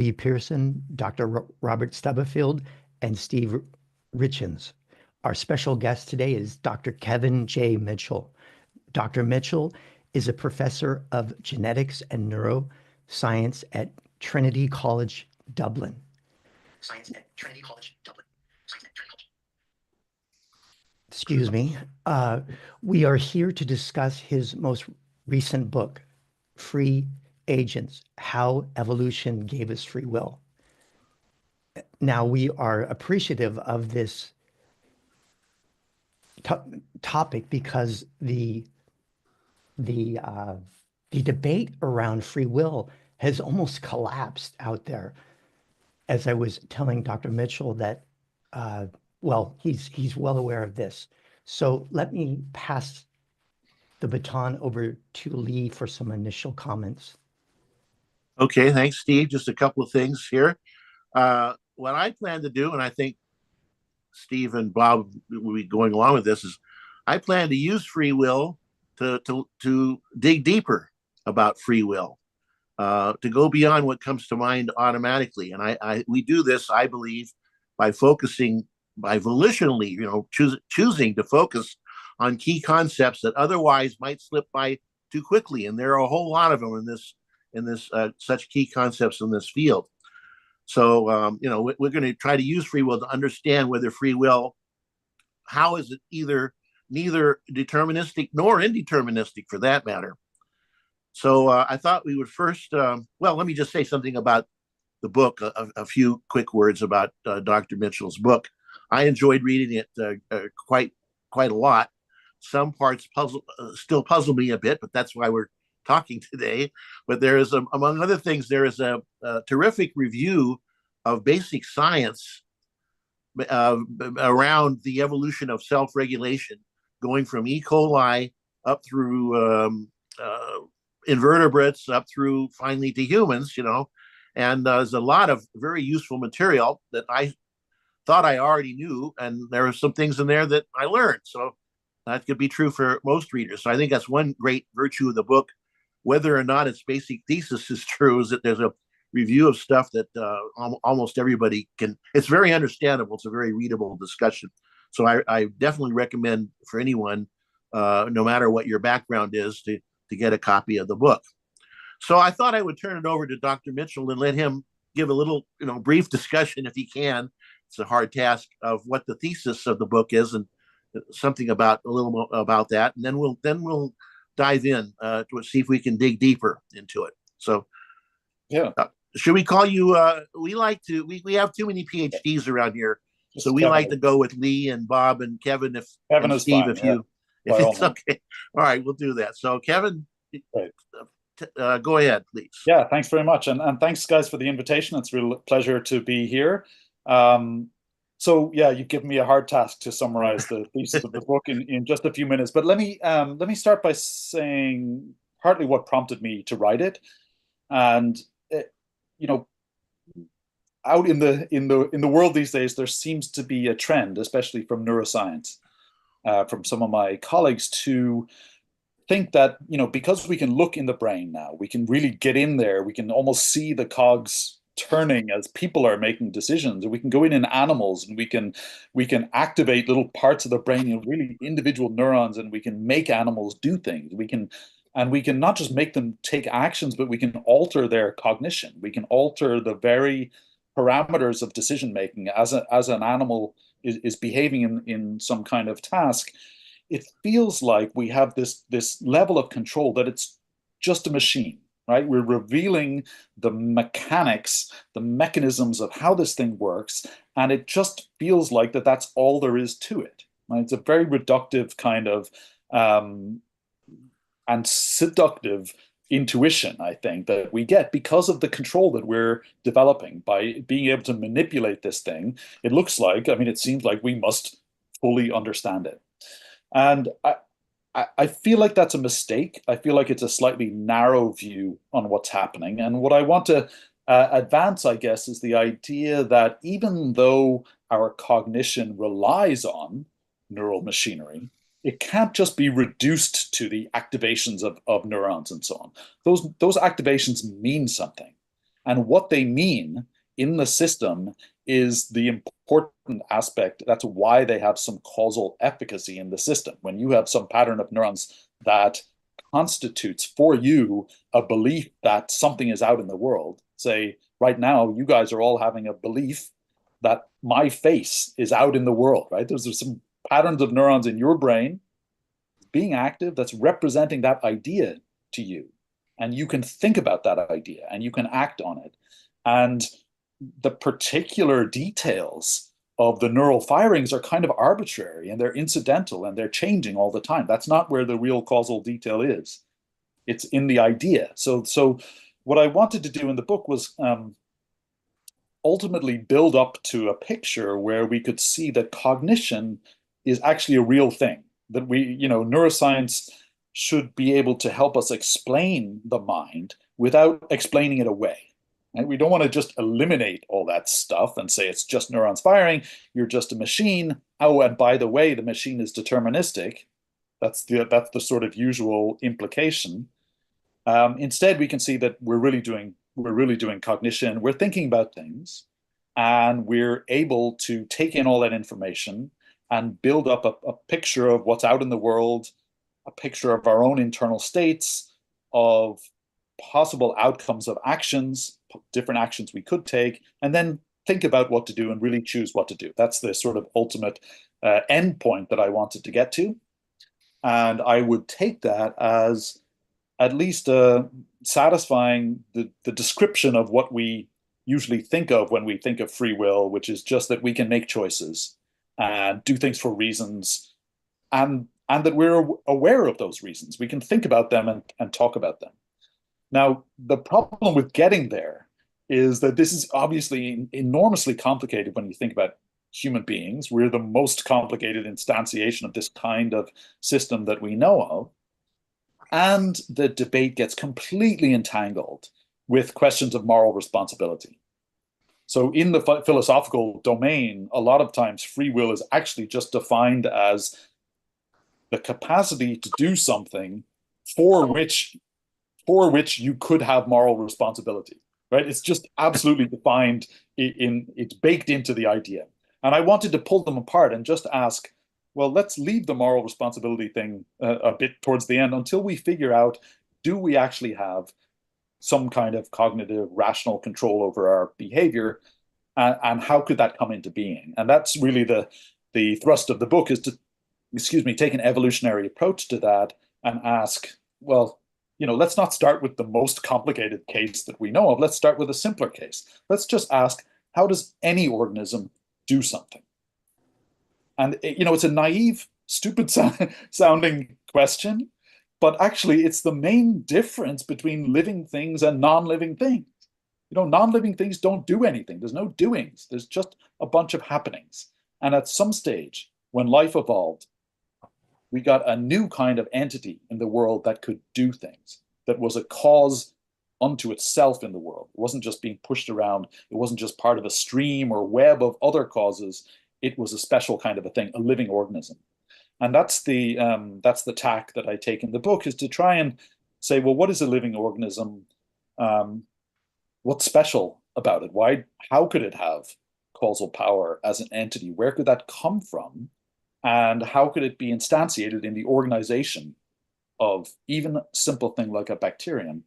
Lee Pearson, Dr. Robert Stubblefield, and Steve Richens. Our special guest today is Dr. Kevin J. Mitchell. Dr. Mitchell is a professor of genetics and neuroscience at Trinity College, Dublin. Science at Trinity College, Dublin. Science at Trinity College. Excuse me. We are here to discuss his most recent book, Free Agents: How Evolution Gave Us Free Will. Now, we are appreciative of this topic because the debate around free will has almost collapsed out there. As I was telling Dr. Mitchell that, well, he's well aware of this. So let me pass the baton over to Lee for some initial comments. Okay, thanks, Steve. Just a couple of things here. What I plan to do, and I think Steve and Bob will be going along with this, is I plan to use free will to dig deeper about free will, to go beyond what comes to mind automatically. And we do this, I believe, by focusing, by volitionally, choosing to focus on key concepts that otherwise might slip by too quickly. And there are a whole lot of them in this such key concepts in this field. So, we're going to try to use free will to understand whether free will, how is it neither deterministic nor indeterministic for that matter. So I thought we would first, let me just say something about the book, a few quick words about Dr. Mitchell's book. I enjoyed reading it quite a lot. Some parts still puzzle me a bit, but that's why we're talking today. But there is, among other things, there is a terrific review of basic science around the evolution of self-regulation, going from E. coli up through invertebrates, up through finally to humans, and there's a lot of very useful material that I thought I already knew, and there are some things in there that I learned. So that could be true for most readers. So I think that's one great virtue of the book. Whether or not its basic thesis is true, is that there's a review of stuff that almost everybody can. It's very understandable. It's a very readable discussion. So I definitely recommend for anyone, no matter what your background is, to get a copy of the book. So I thought I would turn it over to Dr. Mitchell and let him give a little, brief discussion if he can. It's a hard task of what the thesis of the book is and something about a little about that, and then we'll dive in to see if we can dig deeper into it. So, yeah, should we call you? We have too many PhDs around here, so we like to go with Lee and Bob and Kevin and Steve fine, if it's okay. All right, we'll do that. So, Kevin, go ahead, please. Yeah, thanks very much, and thanks, guys, for the invitation. It's a real pleasure to be here. So yeah, you've given me a hard task to summarize the thesis of the book in just a few minutes. But let me start by saying partly what prompted me to write it, and out in the world these days, there seems to be a trend, especially from neuroscience, from some of my colleagues, to think that because we can look in the brain now, we can really get in there, we can almost see the cogs turning as people are making decisions. We can go in animals and we can activate little parts of the brain, really individual neurons, and we can make animals do things. We can not just make them take actions, but we can alter their cognition. We can alter the very parameters of decision making as an animal is behaving in some kind of task. It feels like we have this level of control that it's just a machine. Right? We're revealing the mechanics, the mechanisms of how this thing works, and it just feels like that's all there is to it. Right? It's a very reductive kind of and seductive intuition, I think, that we get because of the control that we're developing by being able to manipulate this thing. It looks like, it seems like we must fully understand it. And I feel like that's a mistake. I feel like it's a slightly narrow view on what's happening. And what I want to advance, I guess, is the idea that even though our cognition relies on neural machinery, it can't just be reduced to the activations of neurons and so on. Those activations mean something. And what they mean in the system is the important aspect. That's why they have some causal efficacy in the system. When you have some pattern of neurons that constitutes for you a belief that something is out in the world, say, right now, you guys are all having a belief that my face is out in the world, right? There's some patterns of neurons in your brain being active that's representing that idea to you. And you can think about that idea and you can act on it. And the particular details of the neural firings are kind of arbitrary and they're incidental and they're changing all the time. That's not where the real causal detail is. It's in the idea. So what I wanted to do in the book was ultimately build up to a picture where we could see that cognition is actually a real thing, that neuroscience should be able to help us explain the mind without explaining it away. And we don't want to just eliminate all that stuff and say it's just neurons firing, you're just a machine. Oh, and by the way, the machine is deterministic. That's the sort of usual implication. Instead, we can see that we're really doing cognition. We're thinking about things, and we're able to take in all that information and build up a picture of what's out in the world, a picture of our own internal states, of possible outcomes of actions, different actions we could take, and then think about what to do and really choose what to do. That's the sort of ultimate end point that I wanted to get to. And I would take that as at least satisfying the description of what we usually think of when we think of free will, which is just that we can make choices and do things for reasons, and that we're aware of those reasons. We can think about them and talk about them. Now, the problem with getting there is that this is obviously enormously complicated when you think about human beings. We're the most complicated instantiation of this kind of system that we know of. And the debate gets completely entangled with questions of moral responsibility. So in the philosophical domain, a lot of times free will is actually just defined as the capacity to do something for which you could have moral responsibility, right? It's just absolutely defined it's baked into the idea. And I wanted to pull them apart and just ask, well, let's leave the moral responsibility thing a bit towards the end until we figure out, do we actually have some kind of cognitive, rational control over our behavior, and how could that come into being? And that's really the thrust of the book, is to, take an evolutionary approach to that and ask, well, let's not start with the most complicated case that we know of. Let's start with a simpler case. Let's just ask, how does any organism do something? And, it's a naive, stupid sounding question, but actually it's the main difference between living things and non-living things. Non-living things don't do anything. There's no doings. There's just a bunch of happenings. And at some stage, when life evolved, we got a new kind of entity in the world that could do things, that was a cause unto itself in the world. It wasn't just being pushed around. It wasn't just part of a stream or web of other causes. It was a special kind of a thing, a living organism. And that's the tack that I take in the book, is to try and say, well, what is a living organism? What's special about it? How could it have causal power as an entity? Where could that come from? And how could it be instantiated in the organization of even a simple thing like a bacterium?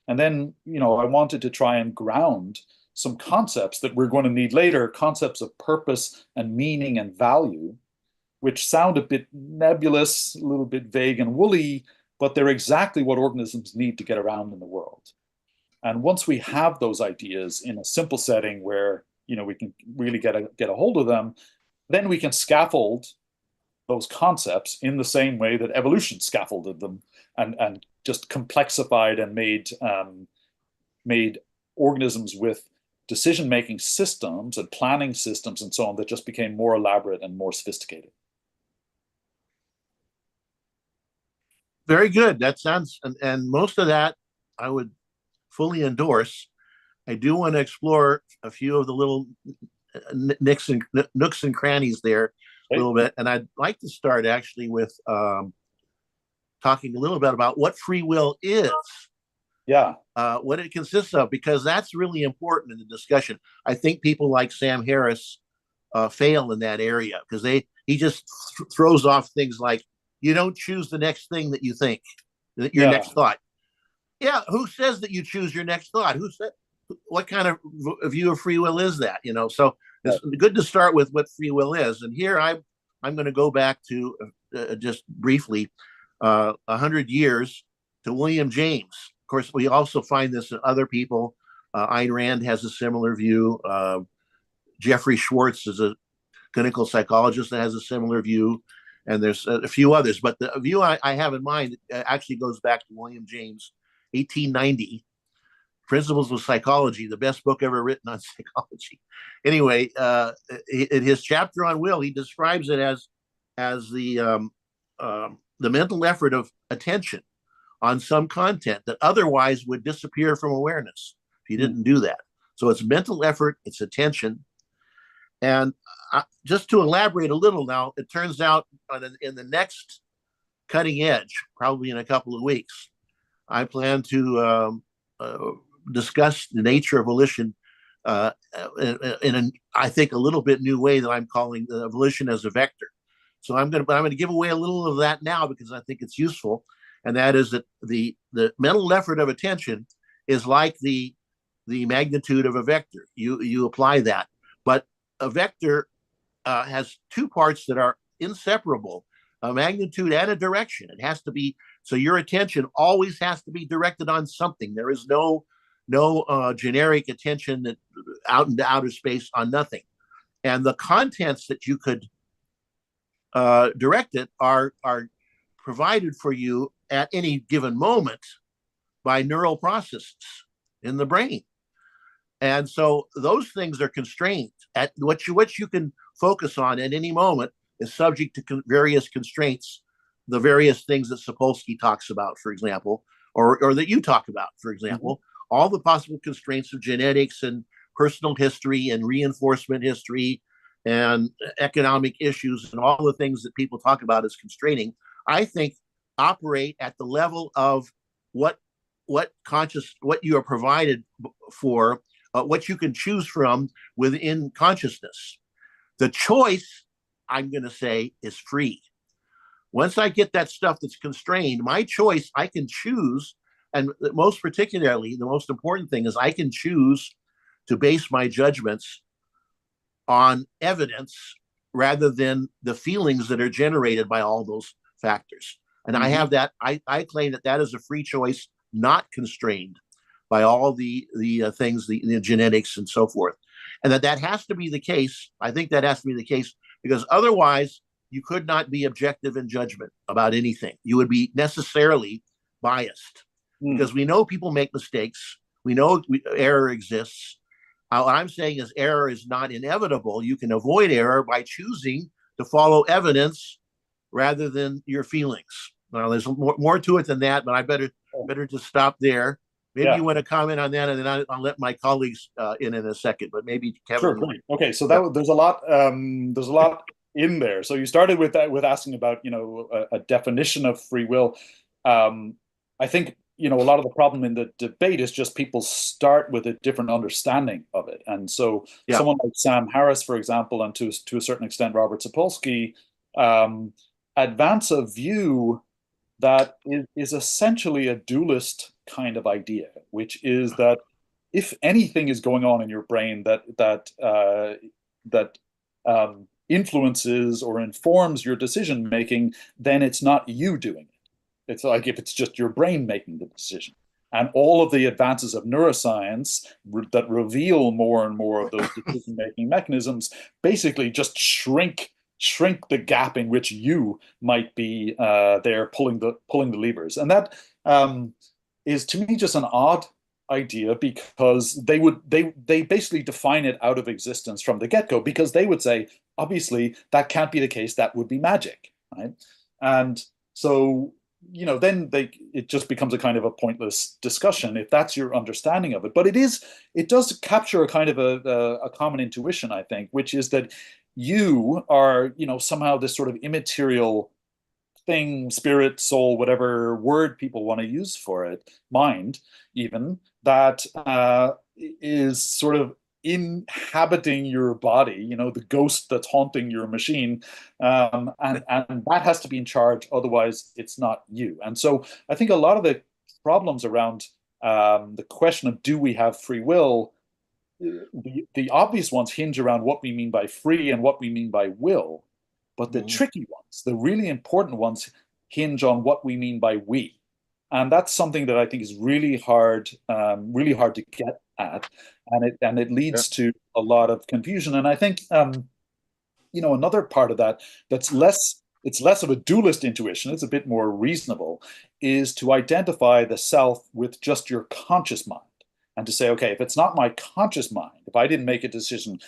And then, I wanted to try and ground some concepts that we're going to need later, concepts of purpose and meaning and value, which sound a bit nebulous, a little bit vague and woolly, but they're exactly what organisms need to get around in the world. And once we have those ideas in a simple setting where, we can really get a hold of them, then we can scaffold those concepts in the same way that evolution scaffolded them and just complexified and made organisms with decision-making systems and planning systems and so on that just became more elaborate and more sophisticated. Very good. That sounds, and most of that I would fully endorse. I do want to explore a few of the little nooks and crannies there a little bit. And I'd like to start actually with talking a little bit about what free will is. Yeah. what it consists of, because that's really important in the discussion. I think people like Sam Harris fail in that area because he just throws off things like, you don't choose the next thing that you think, your Yeah. next thought. Yeah, who says that you choose your next thought? Who said? What kind of view of free will is that? So it's good to start with what free will is. And here I'm going to go back to just briefly 100 years to William James. Of course, we also find this in other people. Ayn Rand has a similar view. Jeffrey Schwartz is a clinical psychologist that has a similar view. And there's a few others. But the view I have in mind actually goes back to William James, 1890. Principles of Psychology, the best book ever written on psychology. Anyway, in his chapter on will, he describes it as the mental effort of attention on some content that otherwise would disappear from awareness if you didn't do that. So it's mental effort, it's attention. And just to elaborate a little now, it turns out in the next cutting edge, probably in a couple of weeks, I plan to discuss the nature of volition in I think a little bit new way that I'm calling the volition as a vector. So I'm going to give away a little of that now because I think it's useful, and that is that the mental effort of attention is like the magnitude of a vector. You apply that, but a vector has two parts that are inseparable: a magnitude and a direction. It has to be, so your attention always has to be directed on something. There is no generic attention that out into outer space on nothing. And the contents that you could direct it are provided for you at any given moment by neural processes in the brain. And so those things are constrained. At what you can focus on at any moment is subject to various constraints, the various things that Sapolsky talks about, for example, or that you talk about, for example, all the possible constraints of genetics and personal history and reinforcement history and economic issues and all the things that people talk about as constraining, I think operate at the level of what you are provided for, what you can choose from within consciousness. The choice, I'm going to say, is free. Once I get that stuff that's constrained, my choice, I can choose. And most particularly, the most important thing is I can choose to base my judgments on evidence rather than the feelings that are generated by all those factors. And I have that. I claim that is a free choice, not constrained by all the things, the genetics and so forth. And that has to be the case. I think that has to be the case because otherwise you could not be objective in judgment about anything. You would be necessarily biased because we know people make mistakes. We know error exists. What I'm saying is error is not inevitable. You can avoid error by choosing to follow evidence rather than your feelings. Now, there's more to it than that, but I better just stop there. Maybe you want to comment on that, and then I'll let my colleagues in a second. But maybe Kevin. Sure. Great. Okay, so there's a lot. There's a lot in there. So you started with asking about a definition of free will. I think a lot of the problem in the debate is just people start with a different understanding of it, and so someone like Sam Harris, for example, and to a certain extent Robert Sapolsky, advance a view that is essentially a dualist kind of idea, which is that if anything is going on in your brain that influences or informs your decision making, then it's not you doing it. It's like if it's just your brain making the decision. And all of the advances of neuroscience that reveal more and more of those decision making mechanisms basically just shrink the gap in which you might be there pulling the levers. And that is to me just an odd idea because they basically define it out of existence from the get-go, because they would say obviously that can't be the case, that would be magic, right? And so then it just becomes a kind of a pointless discussion if that's your understanding of it. But it does capture a kind of a common intuition, I think, which is that you are somehow this sort of immaterial thing, spirit, soul, whatever word people want to use for it, mind even, that is sort of inhabiting your body, the ghost that's haunting your machine, and that has to be in charge, otherwise it's not you. And so I think a lot of the problems around the question of do we have free will, the obvious ones hinge around what we mean by free and what we mean by will. But the tricky ones, the really important ones, hinge on what we mean by we. And that's something that I think is really hard to get at. And it leads to a lot of confusion. And I think, another part of that it's less of a dualist intuition, it's a bit more reasonable, is to identify the self with just your conscious mind. And to say, okay, if it's not my conscious mind, if I didn't make a decision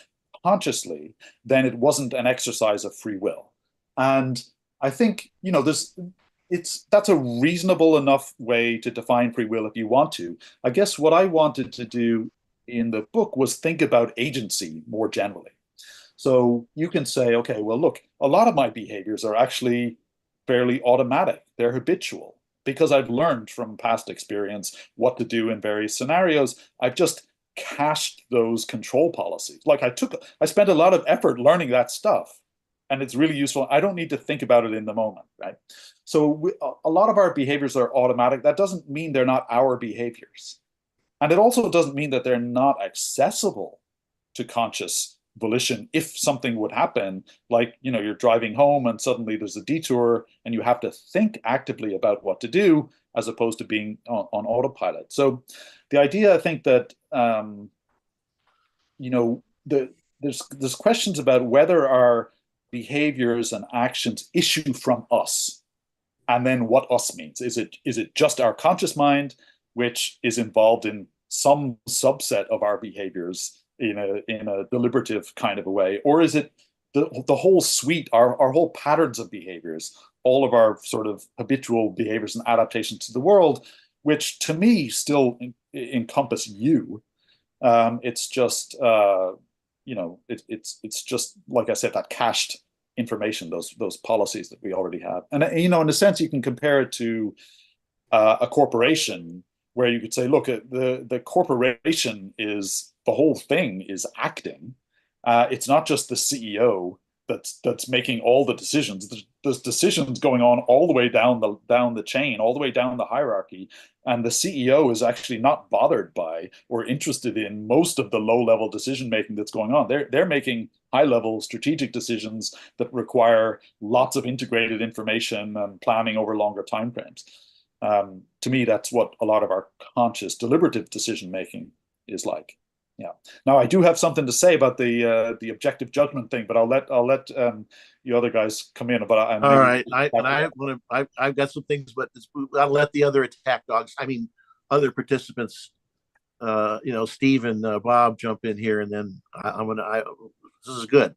consciously, then it wasn't an exercise of free will. And I think, that's a reasonable enough way to define free will if you want to. I guess what I wanted to do in the book was think about agency more generally. So you can say, okay, well, look, a lot of my behaviors are actually fairly automatic. They're habitual because I've learned from past experience what to do in various scenarios. I've just cached those control policies. Like I spent a lot of effort learning that stuff, and it's really useful. I don't need to think about it in the moment, right? So a lot of our behaviors are automatic. That doesn't mean they're not our behaviors. And it also doesn't mean that they're not accessible to conscious volition if something would happen, like, you're driving home and suddenly there's a detour and you have to think actively about what to do as opposed to being on autopilot. So the idea, I think, that there's questions about whether our behaviors and actions issue from us, and then what us means. Is it just our conscious mind, which is involved in some subset of our behaviors in a deliberative kind of a way, or is it the whole suite, our whole patterns of behaviors, all of our sort of habitual behaviors and adaptations to the world, which to me still encompass you. It's just it's just, like I said, that cached information, those policies that we already have. And in a sense, you can compare it to a corporation, where you could say, look, the corporation is, the whole thing is acting. It's not just the CEO that's making all the decisions. There's decisions going on all the way down the chain, all the way down the hierarchy, and the CEO is actually not bothered by or interested in most of the low-level decision making that's going on. They're making high-level strategic decisions that require lots of integrated information and planning over longer timeframes. To me, that's what a lot of our conscious, deliberative decision making is like. Yeah. Now, I do have something to say about the objective judgment thing, but I'll let you other guys come in. But all right, I've got some things, but I'll let the other attack dogs. I mean, other participants. Steve and Bob jump in here, and then this is good.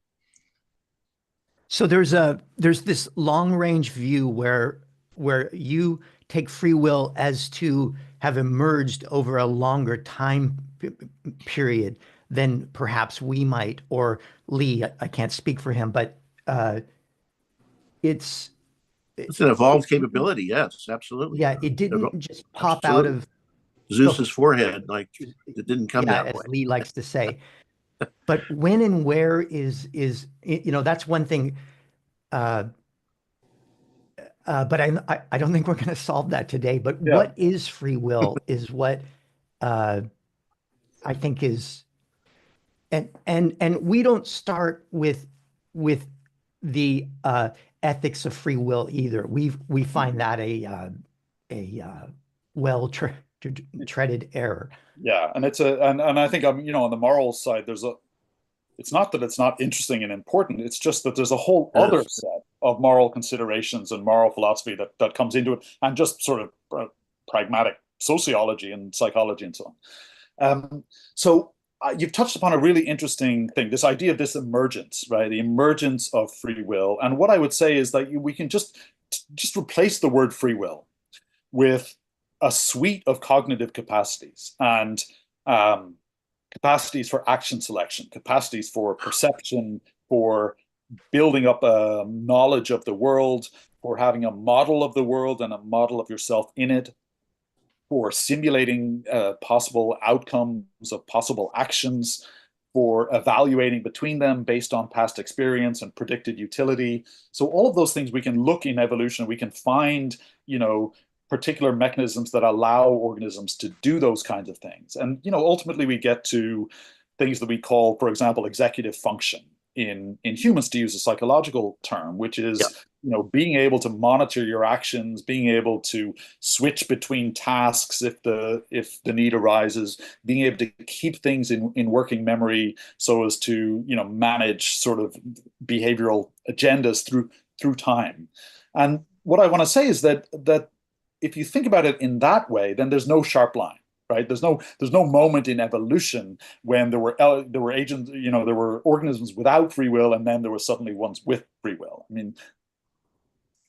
So there's this long range view where you take free will as to have emerged over a longer time period than perhaps we might, or Lee. I can't speak for him, but it's an evolved capability. Yes, absolutely. Yeah, it didn't just pop out of Zeus's forehead. Like, it didn't come that as way. Lee likes to say. But when and where is that's one thing. But I don't think we're going to solve that today. But what is free will is what I think is, and we don't start with the ethics of free will either. We find that a well treaded error. Yeah, and and I think on the moral side, it's not that it's not interesting and important. It's just that there's a whole other set of moral considerations and moral philosophy that comes into it, and just sort of pragmatic sociology and psychology and so on. So you've touched upon a really interesting thing, this idea of this emergence, right? The emergence of free will. And what I would say is that we can just replace the word free will with a suite of cognitive capacities, and capacities for action selection, capacities for perception, for building up a knowledge of the world, for having a model of the world and a model of yourself in it, for simulating possible outcomes of possible actions, for evaluating between them based on past experience and predicted utility. So all of those things we can look in evolution, we can find, particular mechanisms that allow organisms to do those kinds of things. And, ultimately we get to things that we call, for example, executive function in humans, to use a psychological term, which is, being able to monitor your actions, being able to switch between tasks if the need arises, being able to keep things in working memory so as to, manage sort of behavioral agendas through time. And what I want to say is that if you think about it in that way, then there's no sharp line. Right? There's no moment in evolution when there were agents, there were organisms without free will, and then there were suddenly ones with free will. I mean,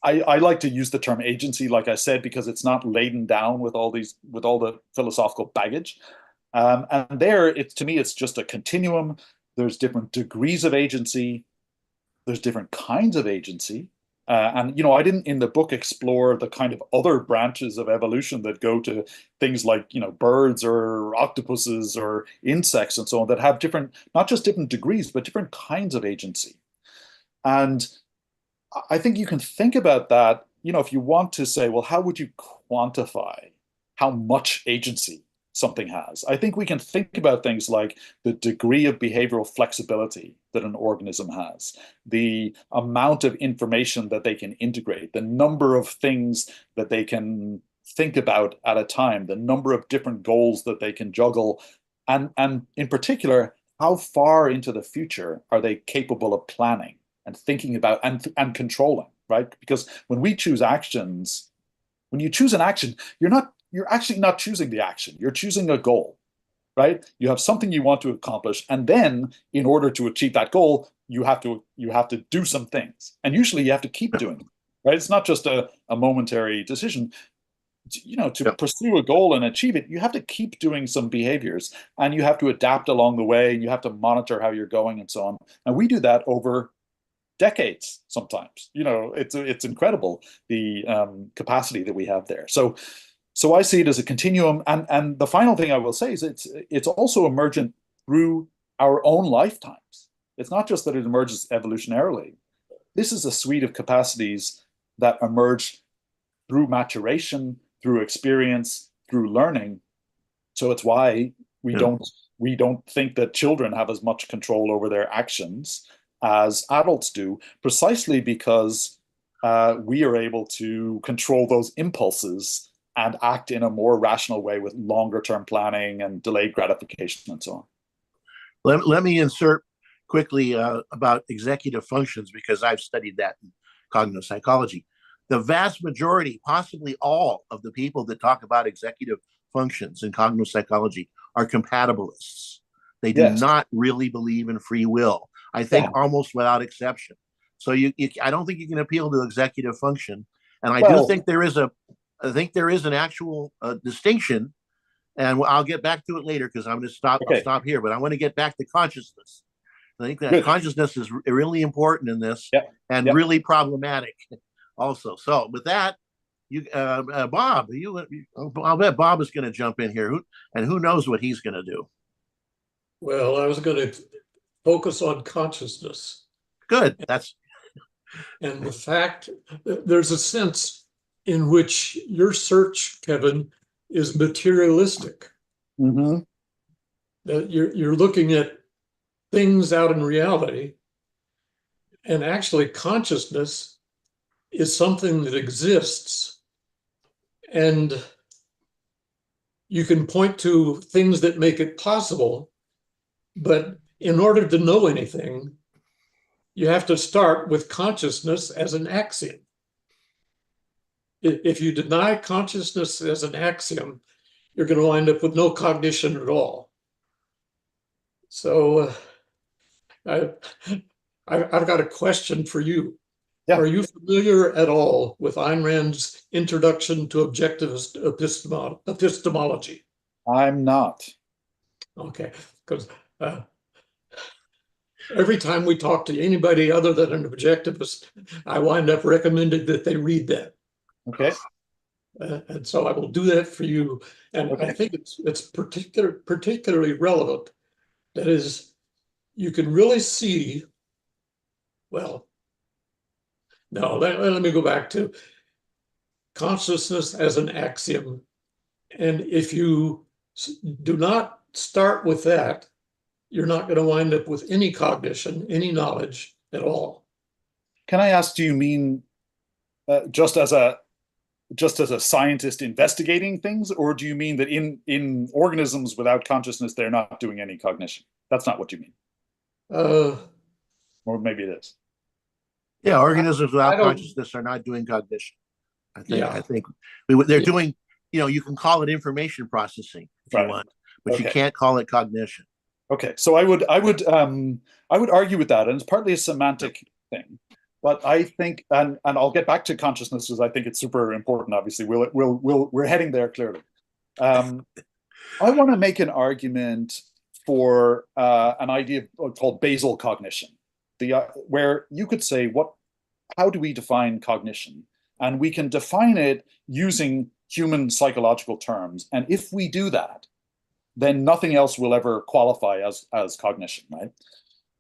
I like to use the term agency, like I said, because it's not laden down with all the philosophical baggage. And there, to me, it's just a continuum. There's different degrees of agency. There's different kinds of agency. And I didn't in the book explore the kind of other branches of evolution that go to things like, birds or octopuses or insects and so on that have different, not just different degrees, but different kinds of agency. And I think you can think about that, if you want to say, well, how would you quantify how much agency something has? I think we can think about things like the degree of behavioral flexibility that an organism has, the amount of information that they can integrate, the number of things that they can think about at a time, the number of different goals that they can juggle, and in particular, how far into the future are they capable of planning and thinking about and controlling, right? Because when you choose an action, you're actually not choosing the action. You're choosing a goal, right? You have something you want to accomplish, and then in order to achieve that goal, you have to do some things, and usually you have to keep doing them, right? It's not just a momentary decision. To pursue a goal and achieve it, you have to keep doing some behaviors, and you have to adapt along the way, and you have to monitor how you're going and so on. And we do that over decades sometimes. It's incredible the capacity that we have there. So I see it as a continuum, and the final thing I will say is it's also emergent through our own lifetimes. It's not just that it emerges evolutionarily. This is a suite of capacities that emerge through maturation, through experience, through learning. So it's why we don't think that children have as much control over their actions as adults do, precisely because we are able to control those impulses and act in a more rational way with longer term planning and delayed gratification and so on. Let me insert quickly about executive functions, because I've studied that in cognitive psychology. The vast majority, possibly all of the people that talk about executive functions in cognitive psychology are compatibilists. They do not really believe in free will, I think, almost without exception. So I don't think you can appeal to executive function. And I do think there is an actual distinction, and I'll get back to it later because I'm going to stop here. But I want to get back to consciousness. I think that consciousness is really important in this, and really problematic also. So with that, Bob, I'll bet Bob is going to jump in here, who knows what he's going to do. Well, I was going to focus on consciousness. Good. And the fact that there's a sense in which your search, Kevin, is materialistic. Mm-hmm. That you're looking at things out in reality, and actually consciousness is something that exists, and you can point to things that make it possible, but in order to know anything, you have to start with consciousness as an axiom. If you deny consciousness as an axiom, you're going to wind up with no cognition at all. So I've got a question for you. Yeah. Are you familiar at all with Ayn Rand's Introduction to Objectivist Epistemology? I'm not. Okay, because Every time we talk to anybody other than an objectivist, I wind up recommending that they read that. Okay. And so I will do that for you. And I Okay. think it's particularly relevant. That is, you can really see, well, no, let me go back to consciousness as an axiom. And if you do not start with that, you're not going to wind up with any cognition, any knowledge at all. Can I ask, do you mean just as a scientist investigating things, or do you mean that in organisms without consciousness, they're not doing any cognition? That's not what you mean. Uh, Or maybe it is. Yeah, organisms I without don't- consciousness are not doing cognition. Yeah. I think they're doing, you can call it information processing if you Right. want, but you Okay. can't call it cognition. Okay, so I would argue with that, and it's partly a semantic thing. But I think, and I'll get back to consciousness because I think it's super important. Obviously, we're heading there clearly. I want to make an argument for an idea called basal cognition, where you could say, how do we define cognition? And we can define it using human psychological terms. And if we do that, then nothing else will ever qualify as cognition, right?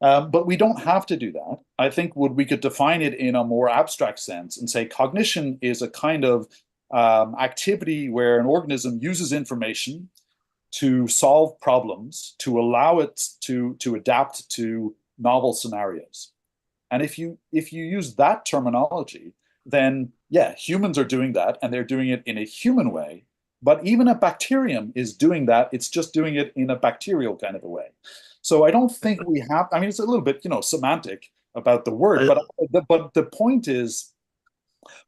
But we don't have to do that. I think we could define it in a more abstract sense and say cognition is a kind of activity where an organism uses information to solve problems, to allow it to adapt to novel scenarios. And if you use that terminology, then yeah, humans are doing that, and they're doing it in a human way. But even a bacterium is doing that. It's just doing it in a bacterial kind of a way. So I don't think we have, I mean, it's a little bit, semantic about the word, but the point is,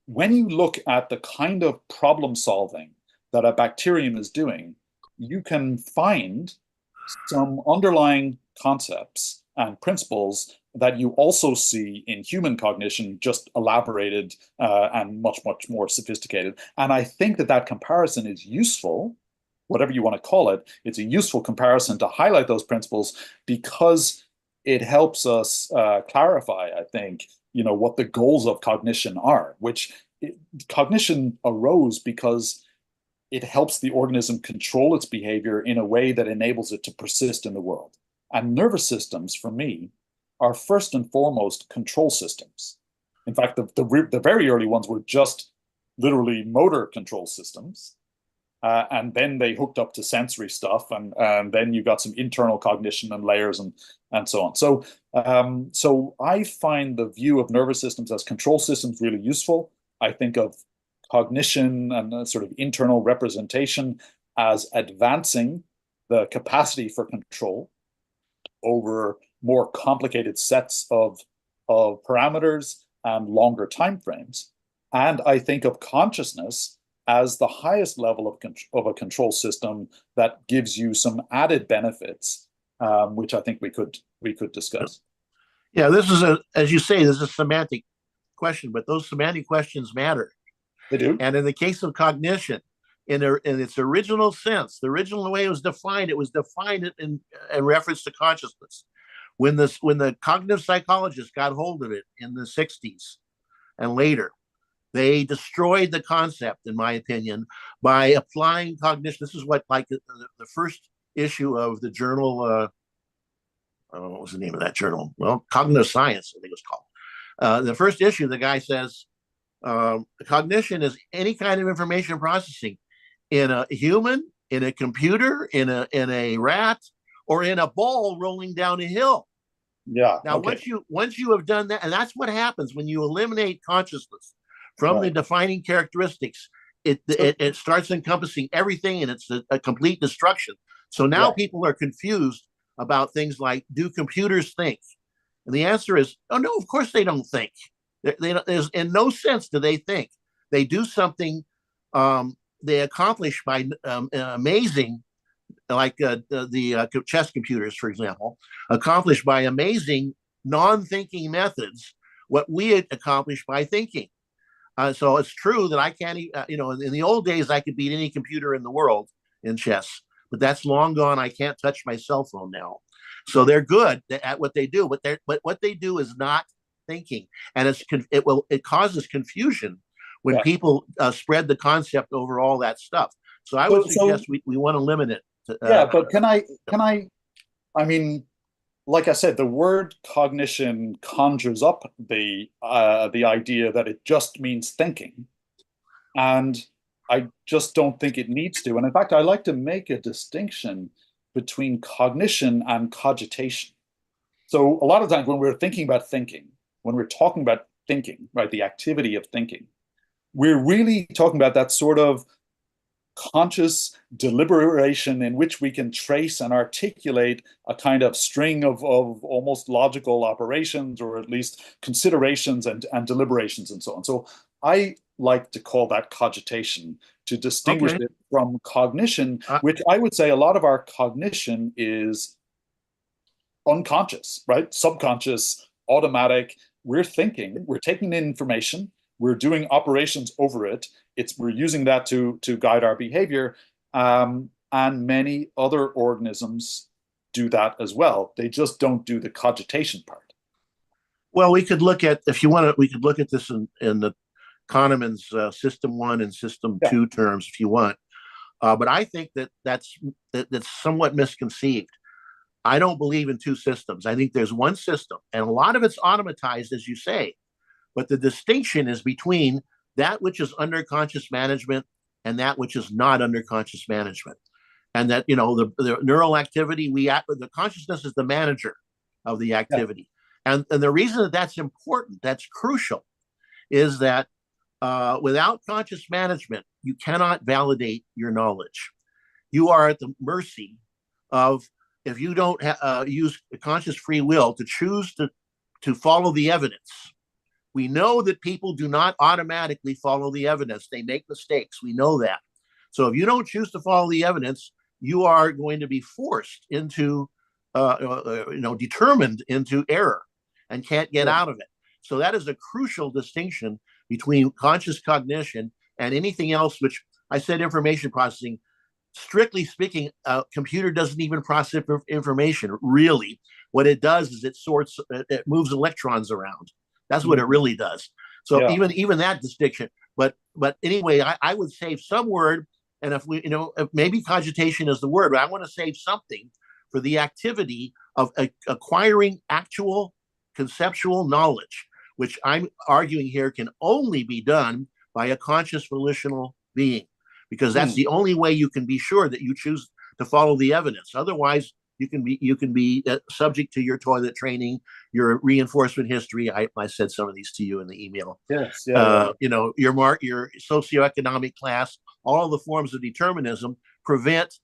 when you look at the kind of problem solving that a bacterium is doing, you can find some underlying concepts and principles that you also see in human cognition, just elaborated and much, much more sophisticated. And I think that comparison is useful, whatever you want to call it. It's a useful comparison to highlight those principles because it helps us clarify, I think, what the goals of cognition are, cognition arose because it helps the organism control its behavior in a way that enables it to persist in the world. And nervous systems, for me, are first and foremost control systems. In fact, the very early ones were just literally motor control systems. And then they hooked up to sensory stuff, and then you got some internal cognition and layers and so on. So I find the view of nervous systems as control systems really useful. I think of cognition and a sort of internal representation as advancing the capacity for control over more complicated sets of parameters and longer timeframes. And I think of consciousness as the highest level of a control system that gives you some added benefits, which I think we could discuss. Yeah, this is as you say, this is a semantic question, but those semantic questions matter. They do. And in the case of cognition, in its original sense, the original way it was defined in reference to consciousness. When the cognitive psychologists got hold of it in the 60s and later, they destroyed the concept, in my opinion, by applying cognition. This is what, like, the first issue of the journal, I don't know what was the name of that journal. Well, Cognitive Science, I think it was called. The first issue, the guy says, cognition is any kind of information processing in a human, in a computer, in a rat, or in a ball rolling down a hill. Yeah. Now, okay. once you have done that, and that's what happens when you eliminate consciousness from the defining characteristics, it starts encompassing everything, and it's a complete destruction. So now people are confused about things like, do computers think? And the answer is, oh no, of course they don't think. There's in no sense do they think. They do something they accomplish by amazing, like the chess computers, for example, accomplished by amazing non-thinking methods what we had accomplished by thinking. So it's true that I can't, in the old days, I could beat any computer in the world in chess, but that's long gone. I can't touch my cell phone now. So they're good at what they do, but what they do is not thinking, and it causes confusion when people spread the concept over all that stuff. So I would suggest we want to limit it. But I mean, like I said, the word cognition conjures up the idea that it just means thinking, and I just don't think it needs to. And in fact, I like to make a distinction between cognition and cogitation. So a lot of times when we're thinking about thinking, when we're talking about thinking, right, the activity of thinking, we're really talking about that sort of conscious deliberation in which we can trace and articulate a kind of string of almost logical operations, or at least considerations and deliberations and so on. So I like to call that cogitation, to distinguish it from cognition, which I would say a lot of our cognition is unconscious, right? Subconscious, automatic. We're thinking, we're taking in information, we're doing operations over it. We're using that to guide our behavior, and many other organisms do that as well. They just don't do the cogitation part. Well, we could look at, if you want to, we could look at this in the Kahneman's System 1 and System 2 terms, if you want. But I think that's somewhat misconceived. I don't believe in two systems. I think there's one system, and a lot of it's automatized, as you say. But the distinction is between that which is under conscious management and that which is not under conscious management. And that, the neural activity, the consciousness is the manager of the activity. Yeah. And the reason that that's important, that's crucial, is that without conscious management, you cannot validate your knowledge. You are at the mercy of, if you don't use conscious free will to choose to follow the evidence. We know that people do not automatically follow the evidence. They make mistakes. We know that. So if you don't choose to follow the evidence, you are going to be forced into, determined into error and can't get out of it. So that is a crucial distinction between conscious cognition and anything else, which I said information processing. Strictly speaking, a computer doesn't even process information, really. What it does is it moves electrons around. That's what it really does. So even that distinction. But anyway, I would save some word, and if maybe cogitation is the word, but I want to save something for the activity of acquiring actual conceptual knowledge, which I'm arguing here can only be done by a conscious volitional being, because that's the only way you can be sure that you choose to follow the evidence. Otherwise, you can be subject to your toilet training, your reinforcement history. I said some of these to you in the email. Yes, your socioeconomic class, all the forms of determinism prevent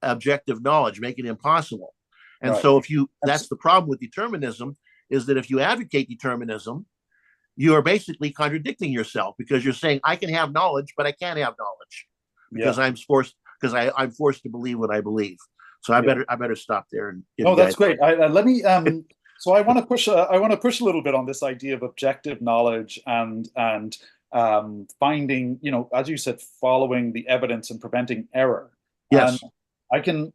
objective knowledge, make it impossible. And so that's the problem with determinism, is that if you advocate determinism, you are basically contradicting yourself, because you're saying I can have knowledge, but I can't have knowledge because I'm forced to believe what I believe. So I better stop there. And that's great. Let me. So I want to push. I want to push a little bit on this idea of objective knowledge and finding, as you said, following the evidence and preventing error. Yes. And I can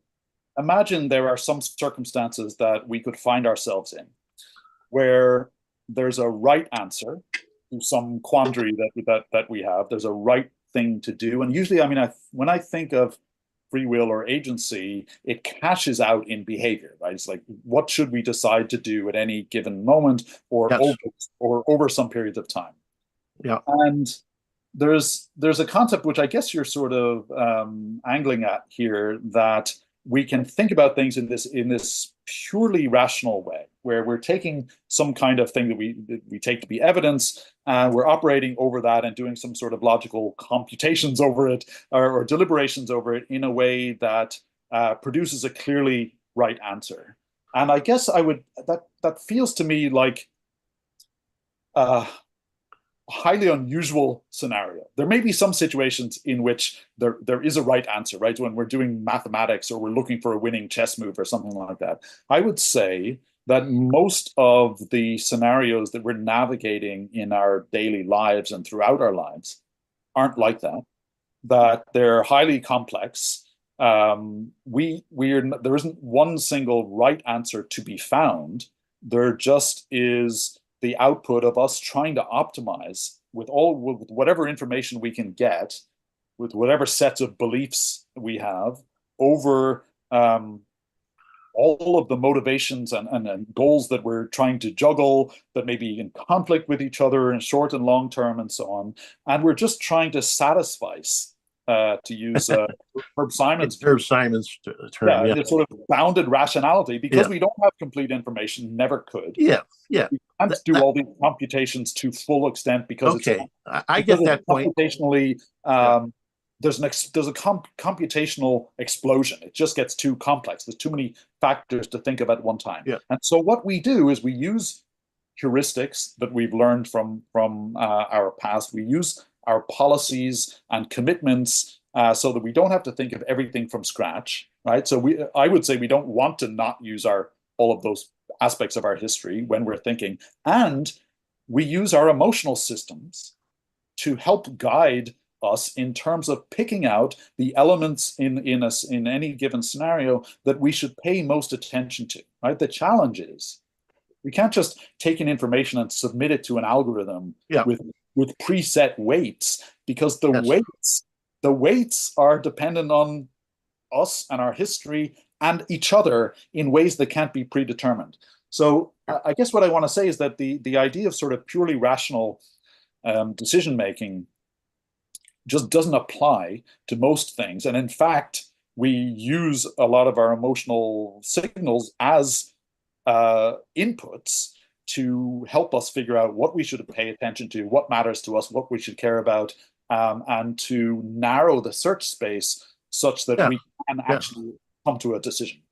imagine there are some circumstances that we could find ourselves in where there's a right answer to some quandary that we have. There's a right thing to do, and usually, when I think of free will or agency, it cashes out in behavior, right? It's like, what should we decide to do at any given moment, or over some periods of time? Yeah. And there's a concept which I guess you're sort of angling at here, that we can think about things in this purely rational way, where we're taking some kind of thing that we take to be evidence, and we're operating over that and doing some sort of logical computations over it, or deliberations over it, in a way that produces a clearly right answer. And I guess that feels to me like highly unusual scenario. There may be some situations in which there is a right answer, right? When we're doing mathematics, or we're looking for a winning chess move or something like that. I would say that most of the scenarios that we're navigating in our daily lives and throughout our lives aren't like that, that they're highly complex, there isn't one single right answer to be found. There just is the output of us trying to optimize with whatever information we can get, with whatever sets of beliefs we have over all of the motivations and goals that we're trying to juggle that may be in conflict with each other in short and long term and so on. And we're just trying to satisfy, to use Herb Simon's term. Yeah, Yeah. it's sort of bounded rationality because we don't have complete information, never could. Yeah. We can't do all these computations to full extent because I get that point. Computationally, there's a computational explosion. It just gets too complex. There's too many factors to think of at one time. Yeah. And so what we do is we use heuristics that we've learned from our past. We use our policies and commitments so that we don't have to think of everything from scratch, right? So I would say we don't want to not use all of those aspects of our history when we're thinking. And we use our emotional systems to help guide us in terms of picking out the elements in any given scenario that we should pay most attention to, right? The challenge is we can't just take in information and submit it to an algorithm with preset weights, because the weights are dependent on us and our history and each other in ways that can't be predetermined. So I guess what I want to say is that the idea of sort of purely rational decision making just doesn't apply to most things. And in fact, we use a lot of our emotional signals as inputs to help us figure out what we should pay attention to, what matters to us, what we should care about, and to narrow the search space such that we can actually come to a decision.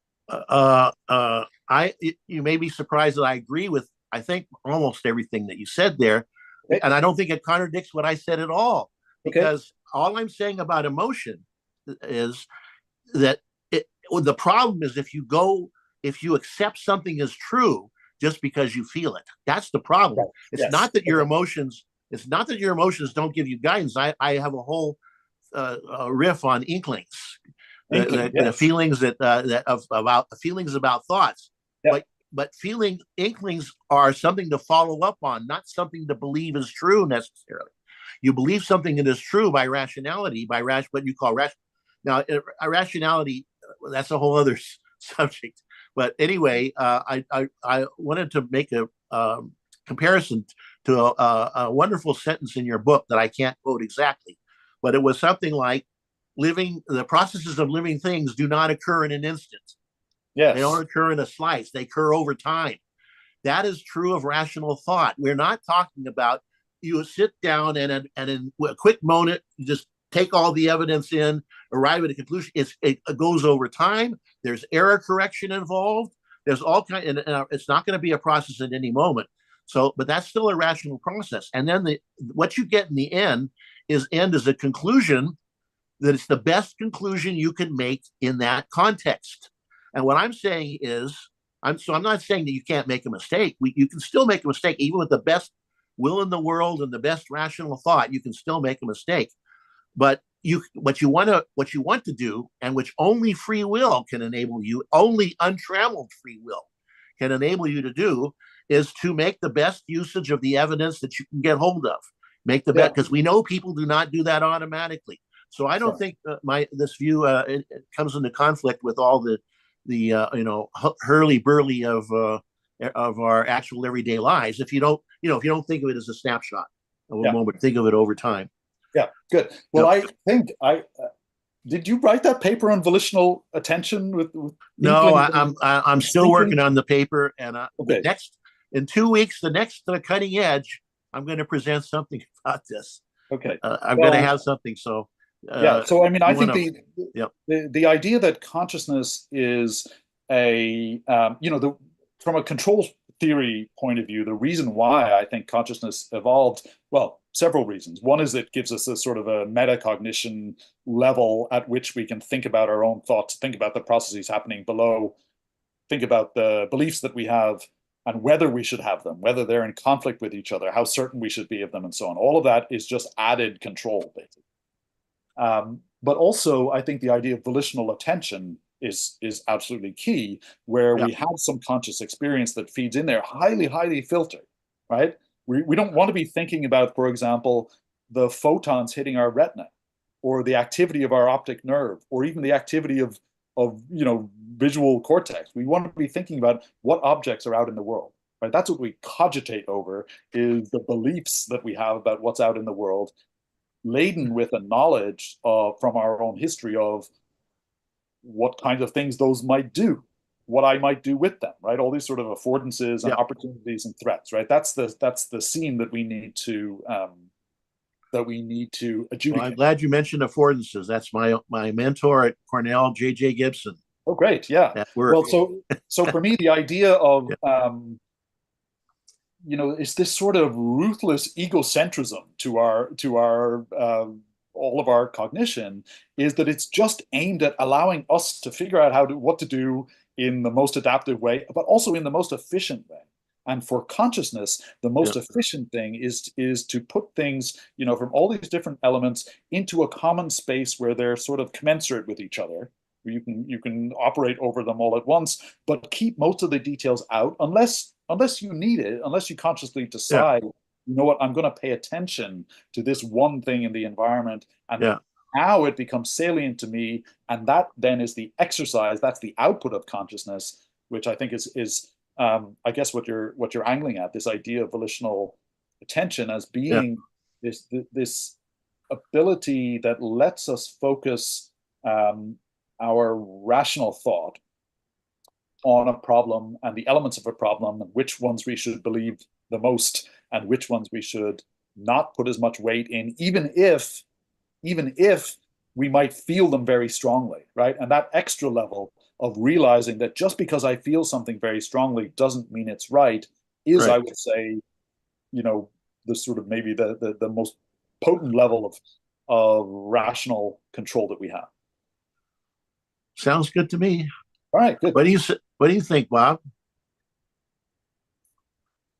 You may be surprised that I agree with, I think, almost everything that you said there. Okay. And I don't think it contradicts what I said at all. Because all I'm saying about emotion is that the problem is if you accept something as true just because you feel it. That's the problem. Right. It's not that your emotions don't give you guidance. I have a whole riff on inklings. The feelings feelings about thoughts. Yep. But inklings are something to follow up on, not something to believe is true necessarily. You believe something that is true by rationality, what you call rational. Now, rationality, that's a whole other subject. But anyway, I wanted to make a comparison to a wonderful sentence in your book that I can't quote exactly, but it was something like, the processes of living things do not occur in an instant. Yes. They don't occur in a slice. They occur over time. That is true of rational thought. We're not talking about you sit down and in a quick moment, you just take all the evidence in, arrive at a conclusion. It goes over time. There's error correction involved. There's all kind, and it's not going to be a process at any moment. So, but that's still a rational process. And then what you get in the end is a conclusion that it's the best conclusion you can make in that context. And what I'm saying is, I'm not saying that you can't make a mistake. You can still make a mistake, even with the best will in the world and the best rational thought. You can still make a mistake. But what you want to do, and which only free will can enable you, only untrammeled free will can enable you to do, is to make the best usage of the evidence that you can get hold of. Make the best, because we know people do not do that automatically. So I don't think this view it comes into conflict with all the hurly burly of our actual everyday lives. If you don't think of it as a snapshot of a moment, think of it over time. Yeah, good. Well, I think did you write that paper on volitional attention with No, I'm still working on the paper, and in 2 weeks, the next cutting edge, I'm going to present something about this. Okay, I'm going to have something. So so I mean, I think the idea that consciousness is from a control theory point of view, the reason why I think consciousness evolved, well, several reasons. One is it gives us a sort of a metacognition level at which we can think about our own thoughts, think about the processes happening below, think about the beliefs that we have and whether we should have them, whether they're in conflict with each other, how certain we should be of them, and so on. All of that is just added control, basically. But also, I think the idea of volitional attention is absolutely key, where Yeah. we have some conscious experience that feeds in there, highly filtered, right? We don't want to be thinking about, for example, the photons hitting our retina, or the activity of our optic nerve, or even the activity of visual cortex. We want to be thinking about what objects are out in the world, right? That's what we cogitate over, is the beliefs that we have about what's out in the world, laden with a knowledge from our own history of what kinds of things those might do, what I might do with them, right? All these sort of affordances and Yeah. opportunities and threats, right? That's the scene that we need to adjudicate. Well, I'm glad you mentioned affordances. That's my mentor at Cornell, J.J. Gibson. Oh, great, yeah. That work. Well, so for me, the idea of Yeah. is this sort of ruthless egocentrism to our all of our cognition, is that it's just aimed at allowing us to figure out what to do in the most adaptive way, but also in the most efficient way. And for consciousness, the most Yeah. efficient thing is to put things, from all these different elements into a common space where they're sort of commensurate with each other. You can operate over them all at once, but keep most of the details out, unless you need it, unless you consciously decide, you know what, I'm going to pay attention to this one thing in the environment, and Yeah. how it becomes salient to me, and that then is the exercise. That's the output of consciousness, which I think is I guess what you're angling at, this idea of volitional attention as being this ability that lets us focus our rational thought on a problem and the elements of a problem, and which ones we should believe the most and which ones we should not put as much weight in, even if we might feel them very strongly, right? And that extra level of realizing that just because I feel something very strongly doesn't mean it's right is, Right. I would say, the sort of maybe the most potent level of rational control that we have. Sounds good to me. All right, good. What do you think, Bob?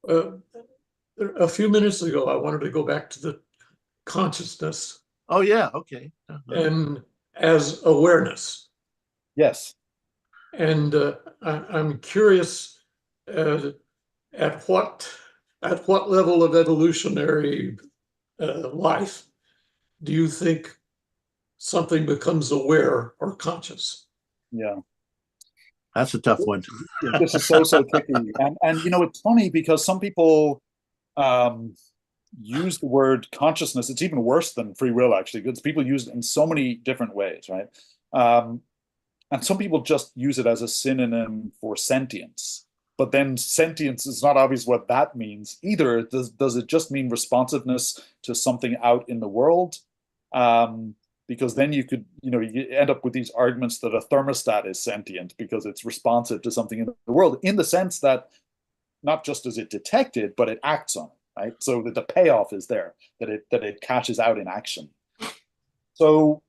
A few minutes ago, I wanted to go back to the consciousness Oh yeah, okay. and as awareness. Yes. And I'm curious at what level of evolutionary life do you think something becomes aware or conscious? Yeah. That's a tough one. This is so tricky, and it's funny because some people use the word consciousness. It's even worse than free will, actually, because people use it in so many different ways, right? And some people just use it as a synonym for sentience. But then sentience is not obvious what that means either. Does it just mean responsiveness to something out in the world? Because then you could, you end up with these arguments that a thermostat is sentient because it's responsive to something in the world, in the sense that not just does it detect it, but it acts on it, right? So that the payoff is there, that it cashes out in action. So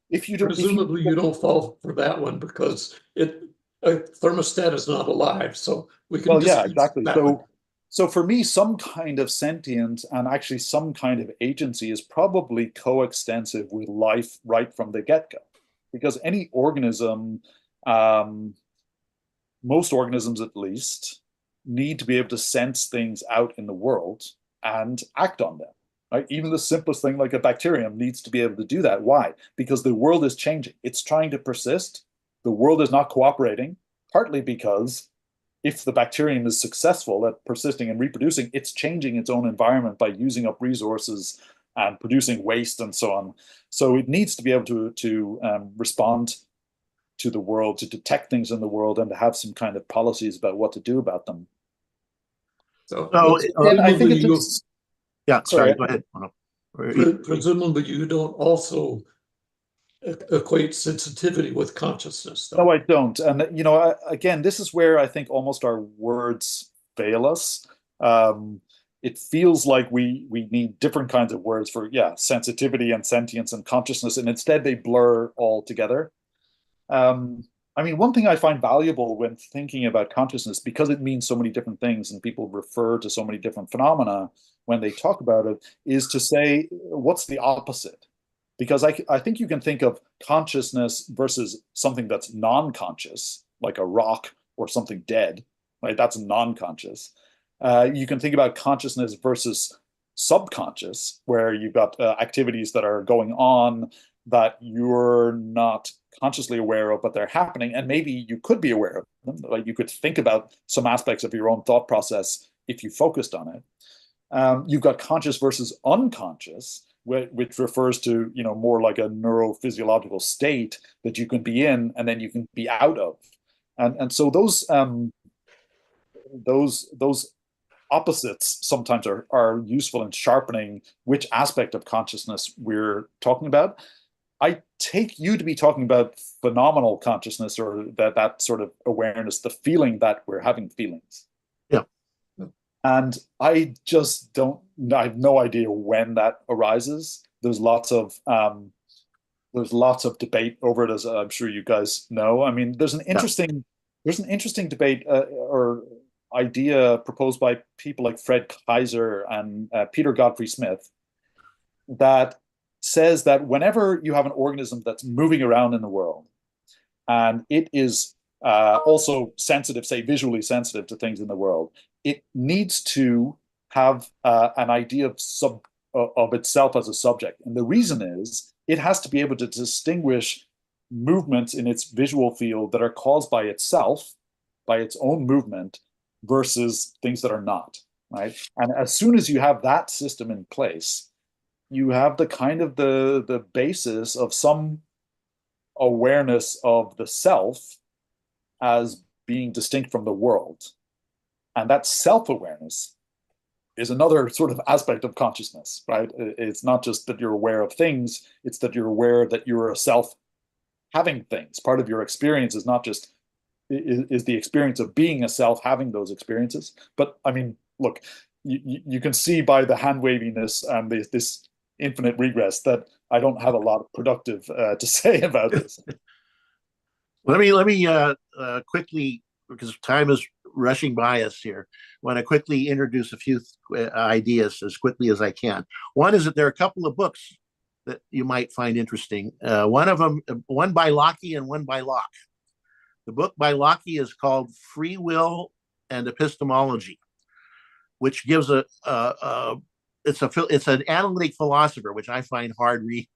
if you don't, presumably you don't fall for that one because a thermostat is not alive, so we can. Well, yeah, exactly. That So for me, some kind of sentience and actually some kind of agency is probably coextensive with life right from the get-go, because any organism, most organisms at least, need to be able to sense things out in the world and act on them. Right? Even the simplest thing like a bacterium needs to be able to do that. Why? Because the world is changing. It's trying to persist. The world is not cooperating, partly because if the bacterium is successful at persisting and reproducing, it's changing its own environment by using up resources and producing waste and so on. So it needs to be able to respond to the world, to detect things in the world, and to have some kind of policies about what to do about them. So I think it's yeah. Sorry, go ahead. Presumably, you don't also equate sensitivity with consciousness, though. No, I don't. And again, this is where I think almost our words fail us. It feels like we need different kinds of words for sensitivity and sentience and consciousness, and instead they blur all together. One thing I find valuable when thinking about consciousness, because it means so many different things and people refer to so many different phenomena when they talk about it, is to say, what's the opposite? because I think you can think of consciousness versus something that's non-conscious, like a rock or something dead, right? That's non-conscious. You can think about consciousness versus subconscious, where you've got activities that are going on that you're not consciously aware of, but they're happening, and maybe you could be aware of them. Like you could think about some aspects of your own thought process if you focused on it. You've got conscious versus unconscious, which refers to, you know, more like a neurophysiological state that you can be in and then you can be out of. And so those opposites sometimes are useful in sharpening which aspect of consciousness we're talking about. I take you to be talking about phenomenal consciousness, or that sort of awareness, the feeling that we're having feelings. Yeah. And I have no idea when that arises. There's lots of debate over it, as I'm sure you guys know. I mean, there's an interesting debate or idea proposed by people like Fred Kaiser and Peter Godfrey Smith that says that whenever you have an organism that's moving around in the world and it is also sensitive, say visually sensitive to things in the world, it needs to have an idea of itself as a subject. And the reason is it has to be able to distinguish movements in its visual field that are caused by itself, by its own movement, versus things that are not, right? And as soon as you have that system in place, you have the kind of the basis of some awareness of the self as being distinct from the world. And that self-awareness is another sort of aspect of consciousness, right? It's not just that you're aware of things, it's that you're aware that you're a self having things. Part of your experience is not just is the experience of being a self having those experiences. But I mean, look, you can see by the hand waviness and this infinite regress that I don't have a lot of productive to say about this. Let me quickly, because time is rushing by us here, want to quickly introduce a few ideas as quickly as I can. One is that there are a couple of books that you might find interesting. One of them, one by Locke and one by Locke. The book by Locke is called Free Will and Epistemology, which gives it's an analytic philosopher, which I find hard reading,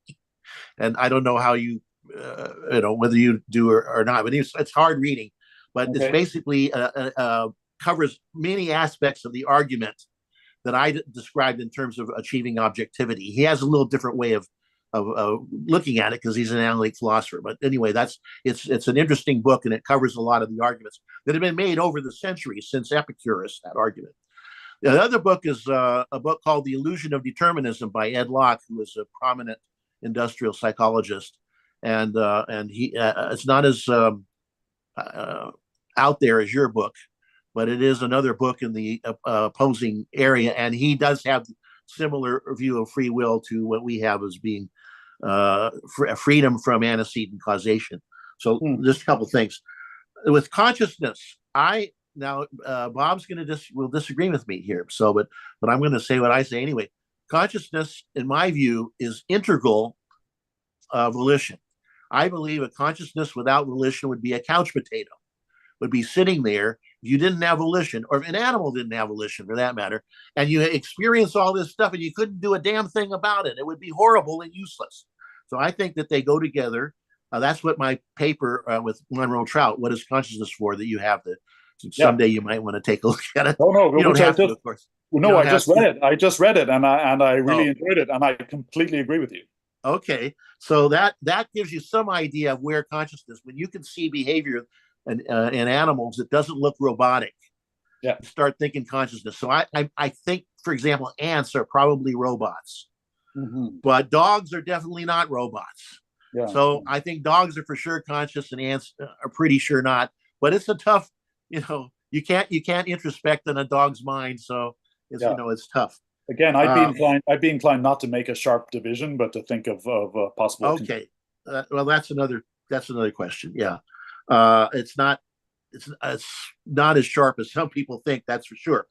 and I don't know how you whether you do or not, but it's hard reading. But okay. It's basically covers many aspects of the argument that I described in terms of achieving objectivity. He has a little different way of looking at it because he's an analytic philosopher. But anyway, it's an interesting book, and it covers a lot of the arguments that have been made over the centuries since Epicurus, that argument. The other book is a book called The Illusion of Determinism by Ed Locke, who is a prominent industrial psychologist. And he it's not as out there as your book, but it is another book in the opposing area. And he does have similar view of free will to what we have as being freedom from antecedent causation. So just a couple of things. With consciousness, Bob's will disagree with me here. So, but I'm going to say what I say anyway. Consciousness, in my view, is integral volition. I believe a consciousness without volition would be a couch potato, would be sitting there. If you didn't have volition, or if an animal didn't have volition for that matter, and you experience all this stuff and you couldn't do a damn thing about it, it would be horrible and useless. So I think that they go together. That's what my paper with Monroe Trout, What is Consciousness For, that you have to, someday you might want to take a look at it. Oh, no, you don't have to, of course. No, I just read it. I just read it, and I really enjoyed it, and I completely agree with you. Okay, so that gives you some idea of where consciousness, when you can see behavior in animals that doesn't look robotic, you start thinking consciousness. So I think, for example, ants are probably robots, but dogs are definitely not robots. Yeah. So I think dogs are for sure conscious, and ants are pretty sure not. But it's a tough, you can't introspect in a dog's mind, so it's it's tough. Again, I'd be inclined not to make a sharp division, but to think of possible. Okay, well, that's another question. Yeah, it's not as sharp as some people think. That's for sure.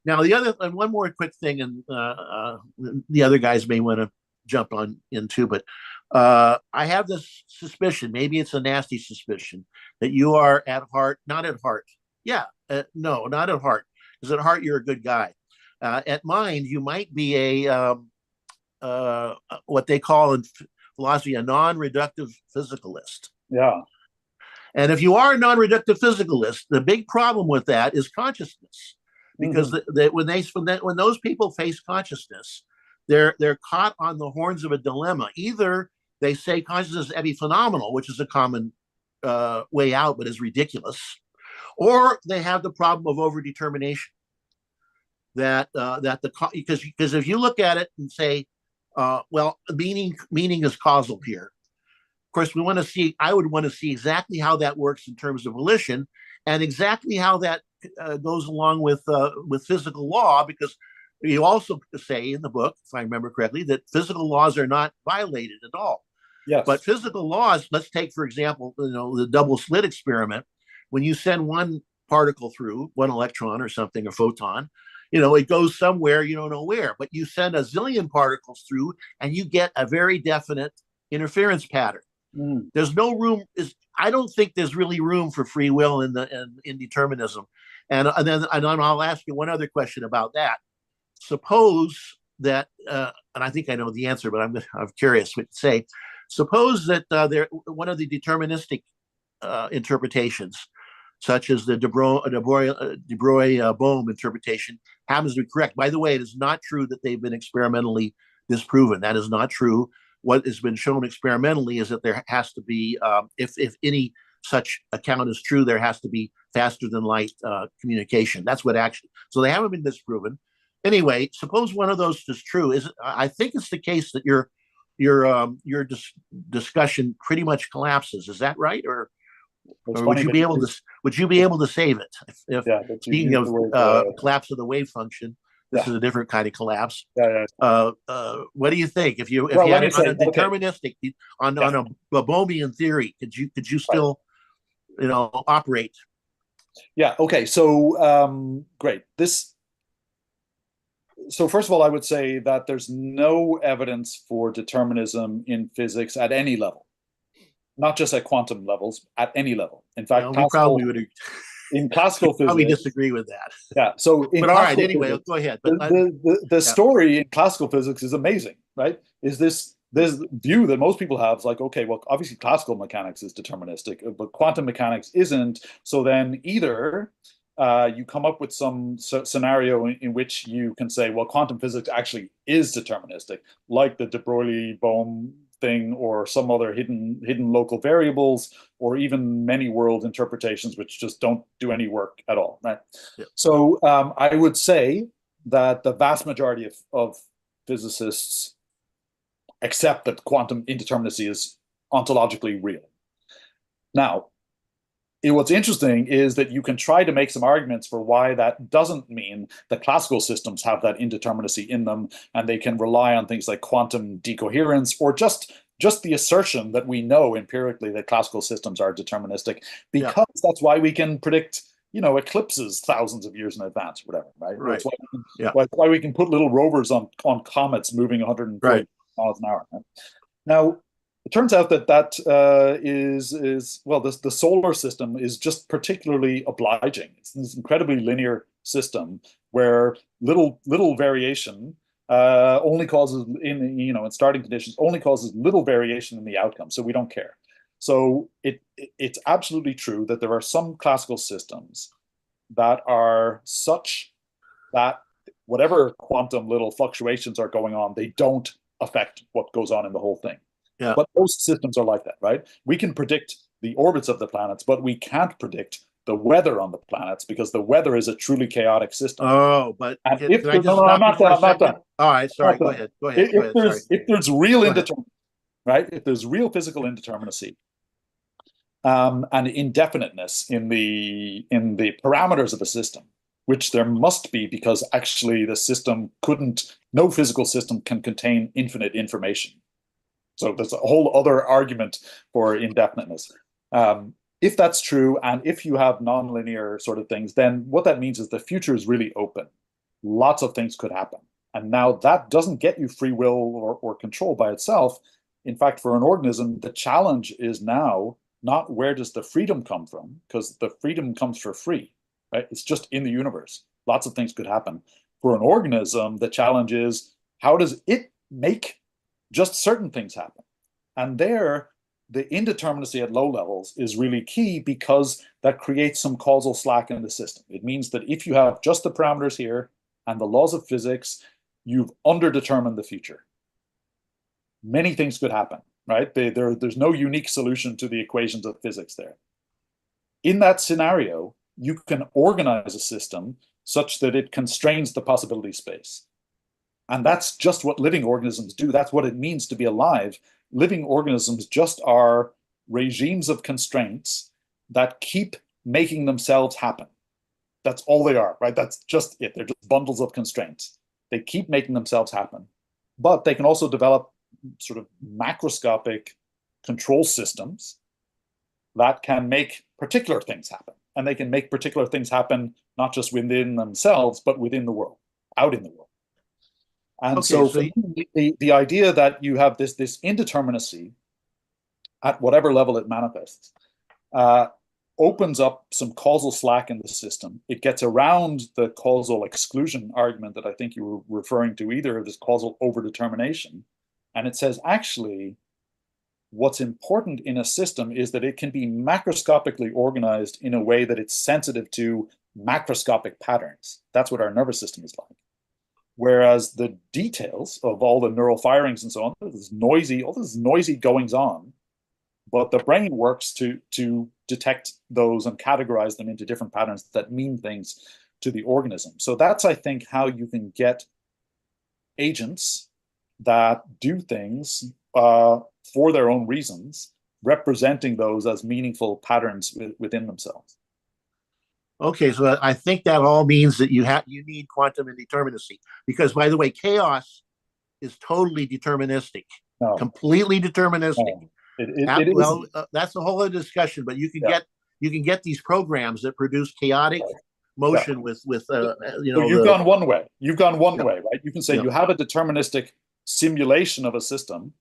Now, one more quick thing, and the other guys may want to jump on into, but I have this suspicion, maybe it's a nasty suspicion, that you are at heart, not at heart. Yeah, no, not at heart. Because at heart, you're a good guy. At mind, you might be what they call in philosophy a non-reductive physicalist. Yeah. And if you are a non-reductive physicalist, the big problem with that is consciousness, because when those people face consciousness, they're caught on the horns of a dilemma. Either they say consciousness is epiphenomenal, which is a common way out, but is ridiculous, or they have the problem of overdetermination. Because if you look at it and say, well, meaning is causal here. Of course, I would want to see exactly how that works in terms of volition, and exactly how that goes along with physical law, because you also say in the book, if I remember correctly, that physical laws are not violated at all. Yes. But physical laws, let's take, for example, the double slit experiment. When you send one particle through, one electron or something, a photon, it goes somewhere, you don't know where, but you send a zillion particles through and you get a very definite interference pattern. There's no room. I don't think there's really room for free will in determinism. And then I'll ask you one other question about that. Suppose that, and I think I know the answer, but I'm curious what you say. Suppose that one of the deterministic interpretations, such as the de Broglie-Bohm interpretation, happens to be correct. By the way, it is not true that they've been experimentally disproven. That is not true. What has been shown experimentally is that there has to be, if any such account is true, there has to be faster than light communication. That's what actually. So they haven't been disproven. Anyway, suppose one of those is true. I think it's the case that your discussion pretty much collapses. Is that right, or would you be able to save it? Speaking of collapse of the wave function, this is a different kind of collapse. What do you think? If you had it on a deterministic, on a Bohmian theory, could you still operate? Yeah. Okay. So great. So first of all, I would say that there's no evidence for determinism in physics at any level, not just at quantum levels, at any level. In fact, we probably would. In classical physics, probably disagree with that. Yeah. So, but all right. Anyway, go ahead. But the story in classical physics is amazing, right? Is this view that most people have is like, okay, well, obviously classical mechanics is deterministic, but quantum mechanics isn't. So then either you come up with some scenario in which you can say, well, quantum physics actually is deterministic, like the de Broglie-Bohm thing, or some other hidden local variables, or even many world interpretations which just don't do any work at all, right? Yeah. So I would say that the vast majority of physicists accept that quantum indeterminacy is ontologically real. Now, what's interesting is that you can try to make some arguments for why that doesn't mean that classical systems have that indeterminacy in them, and they can rely on things like quantum decoherence, or just the assertion that we know empirically that classical systems are deterministic, because that's why we can predict, eclipses thousands of years in advance, or whatever, right? Right. That's why we can put little rovers on comets moving 140 miles an hour. Right? Now, it turns out that well, the solar system is just particularly obliging. It's this incredibly linear system where little variation only causes in starting conditions only causes little variation in the outcome. So we don't care. So it's absolutely true that there are some classical systems that are such that whatever quantum little fluctuations are going on, they don't affect what goes on in the whole thing. Yeah. But most systems are like that, right? We can predict the orbits of the planets, but we can't predict the weather on the planets, because the weather is a truly chaotic system. Oh, but I'm not done. All right, sorry. Go ahead. If there's real indeterminacy, right? If there's real physical indeterminacy and indefiniteness in the parameters of a system, which there must be, because actually the system no physical system can contain infinite information. So there's a whole other argument for indefiniteness. If that's true, and if you have nonlinear sort of things, then what that means is the future is really open. Lots of things could happen. And now that doesn't get you free will or control by itself. In fact, for an organism, the challenge is now not where does the freedom come from, because the freedom comes for free, right? It's just in the universe. Lots of things could happen. For an organism, the challenge is how does it make just certain things happen? And there, the indeterminacy at low levels is really key because that creates some causal slack in the system. It means that if you have just the parameters here and the laws of physics, you've underdetermined the future. Many things could happen, right? There's no unique solution to the equations of physics there. In that scenario, you can organize a system such that it constrains the possibility space. And that's just what living organisms do. That's what it means to be alive. Living organisms just are regimes of constraints that keep making themselves happen. That's all they are, right? That's just it. They're just bundles of constraints. They keep making themselves happen. But they can also develop sort of macroscopic control systems that can make particular things happen. And they can make particular things happen not just within themselves, but within the world, out in the world. And Okay, so so the idea that you have this indeterminacy at whatever level it manifests opens up some causal slack in the system. It gets around the causal exclusion argument that I think you were referring to, either this causal overdetermination. And it says, actually, what's important in a system is that it can be macroscopically organized in a way that it's sensitive to macroscopic patterns. That's what our nervous system is like. Whereas the details of all the neural firings and so on, all this noisy goings on, but the brain works to detect those and categorize them into different patterns that mean things to the organism. So that's, I think, how you can get agents that do things for their own reasons, representing those as meaningful patterns within themselves. okay, so I think that all means that you need quantum indeterminacy, because, by the way, chaos is totally deterministic, No, completely deterministic. no. It Well, that's a whole other discussion. But you can get these programs that produce chaotic motion with So you've gone one way. You've gone one way, right? You can say you have a deterministic simulation of a system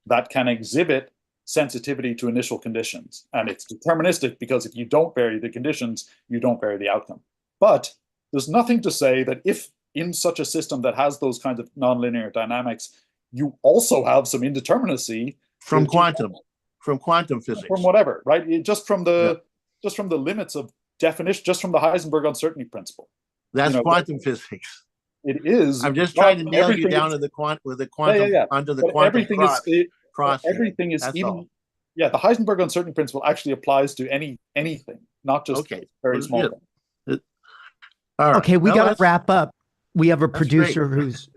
that can exhibit sensitivity to initial conditions. And it's deterministic because if you don't vary the conditions, you don't vary the outcome. But there's nothing to say that if in such a system that has those kinds of nonlinear dynamics, you also have some indeterminacy from quantum physics, from whatever, right? Just from the limits of definition, just from the Heisenberg uncertainty principle. That's quantum physics. It is. I'm just trying to nail you down to the quantum onto the quantum everything cross. Everything is That's even. all. Yeah, the Heisenberg uncertainty principle actually applies to anything, not just very small things. All right. Okay, we got to wrap up. We have a producer who's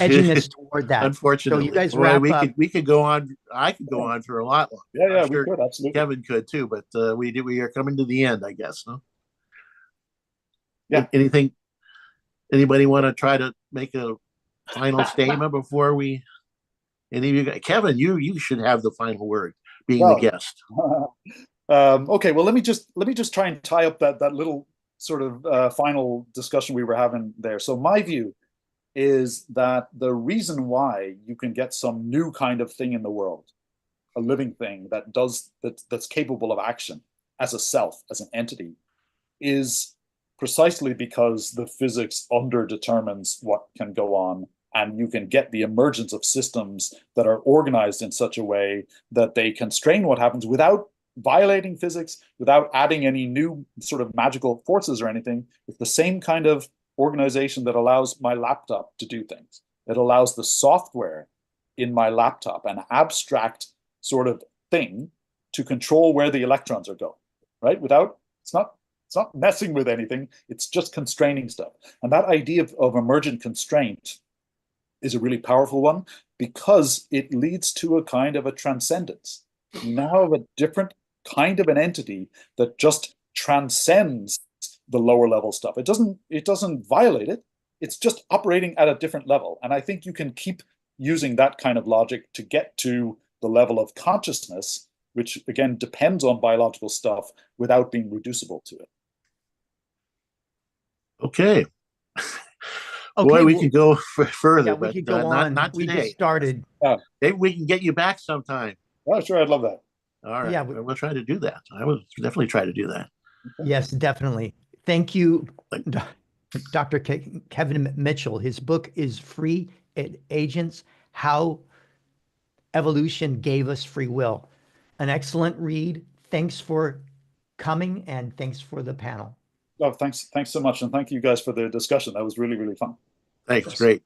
edging us toward that. Unfortunately, so you guys wrap up. We could go on. I could go on for a lot longer. Yeah, I'm sure we could absolutely. Kevin could too, but we are coming to the end, I guess. No. Yeah. Anything? Anybody want to try to make a final statement before we? Any of you guys? Kevin, you should have the final word, being the guest. Okay, well, let me just try and tie up that little sort of final discussion we were having there. So my view is that the reason why you can get some new kind of thing in the world, a living thing that's capable of action as a self, as an entity, is precisely because the physics underdetermines what can go on, and you can get the emergence of systems that are organized in such a way that they constrain what happens without violating physics, without adding any new sort of magical forces or anything. It's the same kind of organization that allows my laptop to do things. It allows the software in my laptop, an abstract sort of thing, to control where the electrons are going, right? It's not messing with anything. It's just constraining stuff. And that idea of emergent constraint is a really powerful one because it leads to a kind of a transcendence. You now have a different kind of an entity that just transcends the lower level stuff. It doesn't violate it. It's just operating at a different level. And I think you can keep using that kind of logic to get to the level of consciousness, which again depends on biological stuff, without being reducible to it. Okay. Boy, we well, could go further, yeah, we but could go not on. not We today. just started. Maybe we can get you back sometime. Oh, sure, I'd love that. All right, Yeah, we'll try to do that. I will definitely try to do that. yes, definitely. Thank you, Dr. Kevin Mitchell. His book is Free Agents: How Evolution Gave Us Free Will. An excellent read. Thanks for coming and thanks for the panel. Oh, thanks so much, and thank you guys for the discussion. That was really, really fun. Thanks, Yes. great.